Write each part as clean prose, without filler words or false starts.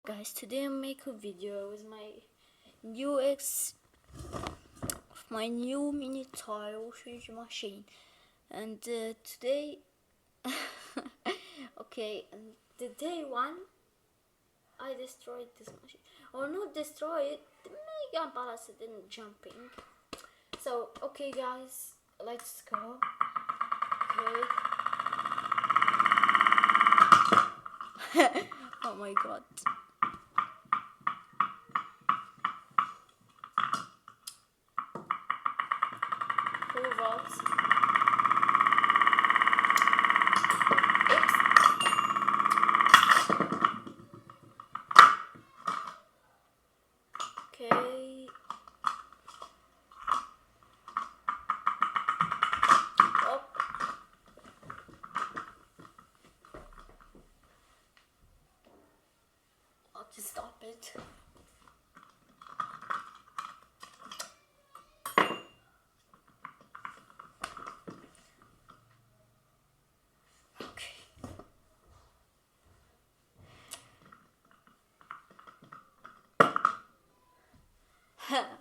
Guys, today I make a video with my new mini toy washing machine, and today okay, and the day one I destroyed this machine, or not destroy it, mega embarrassed in jumping. So okay guys, let's go. Okay. Oh my god. 4 volts. Oops. Okay. Oh. I'll just stop it.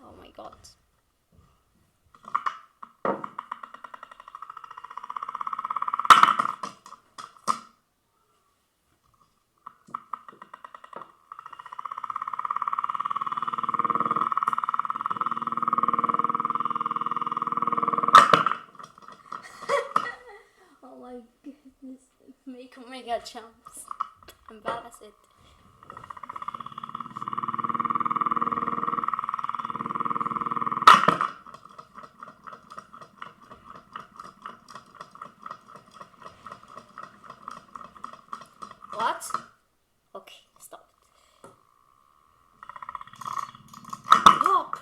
Oh my god. Oh my goodness. Make mega jumps. Embarrass it. What? Okay, stop it. Stop!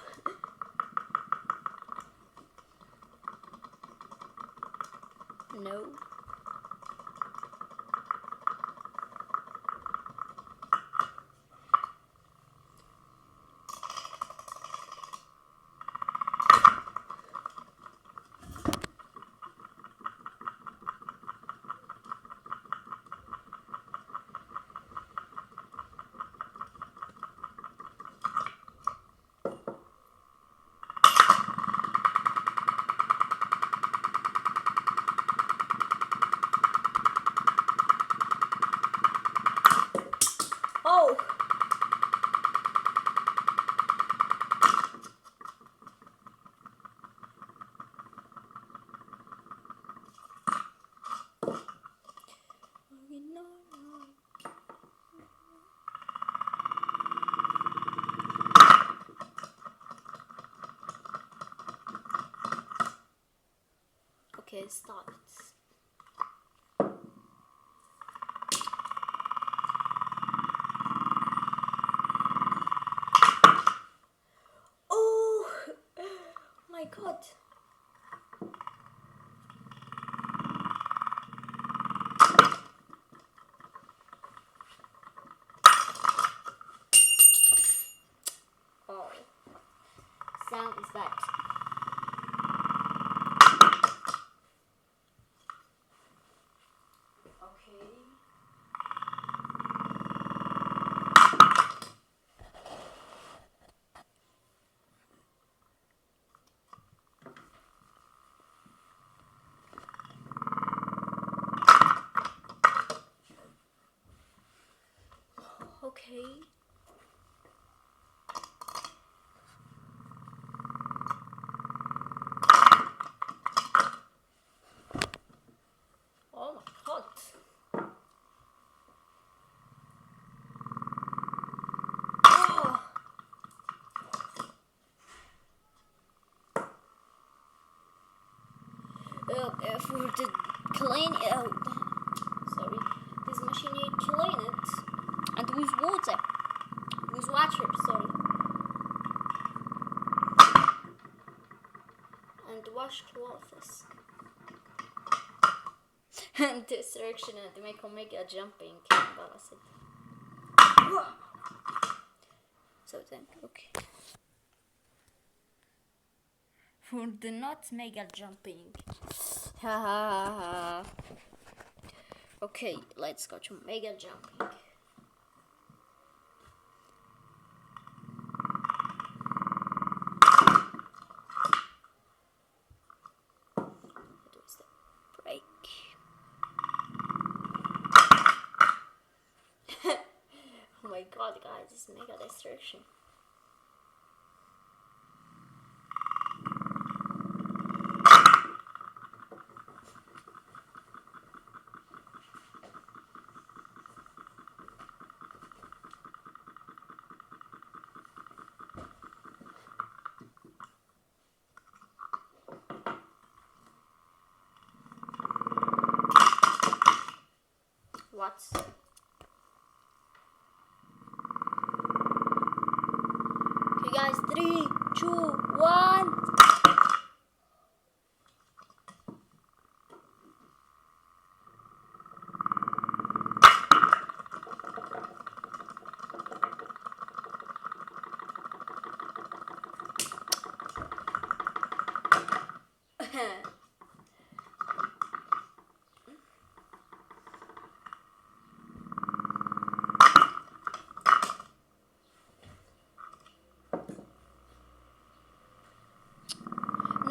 No. Oh! Okay, stop it. Oh my god. Oh, sound is that. Okay. Okay. Oh my god. Oh. For the clean sorry, this machine need clean it, and with water, sorry, and wash clothes. And this direction and make omega jumping embarrassed. So then, okay. For the not mega jumping. Okay, let's go to mega jumping. my god, guys, it's mega destruction. What? Okay, guys, 3, 2, 1.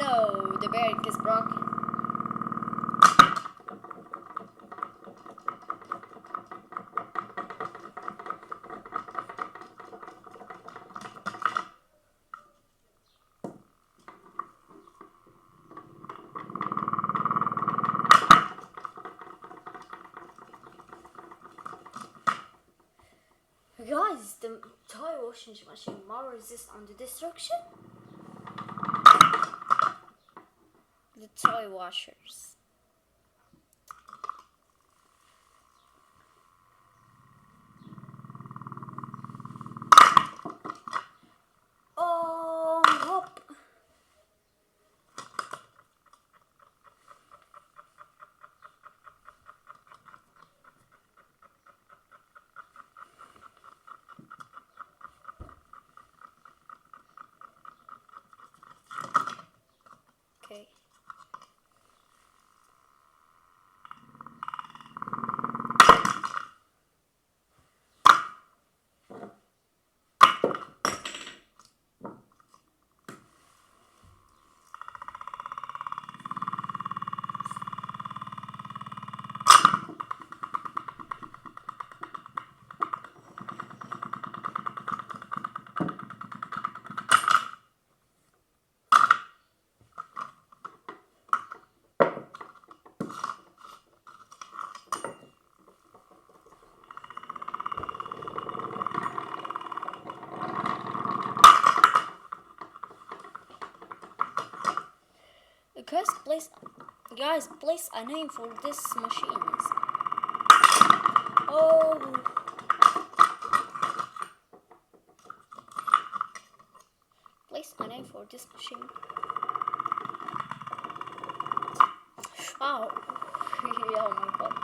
No, the bearing is broken. Guys, the toy washing machine more resist on the destruction. The toy washers. Oh, hop. Okay. Guys, place a name for this machines. Oh, place a name for this machine. Oh, oh my god.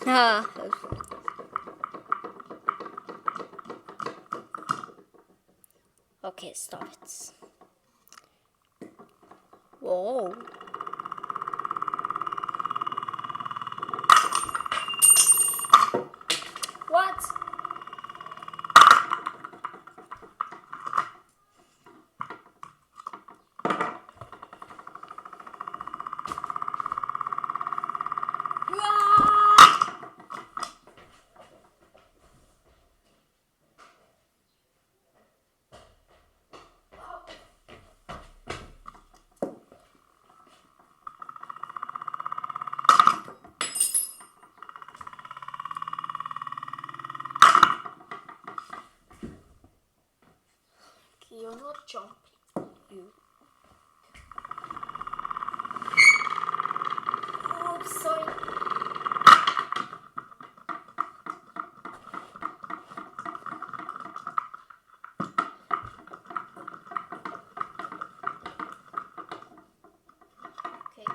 Ah. Okay, stop it. Whoa. What? You're not jumping. You. Oh, sorry. Okay.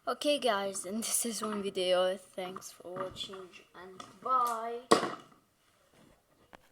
Okay guys, and this is one video. Thanks for watching and bye.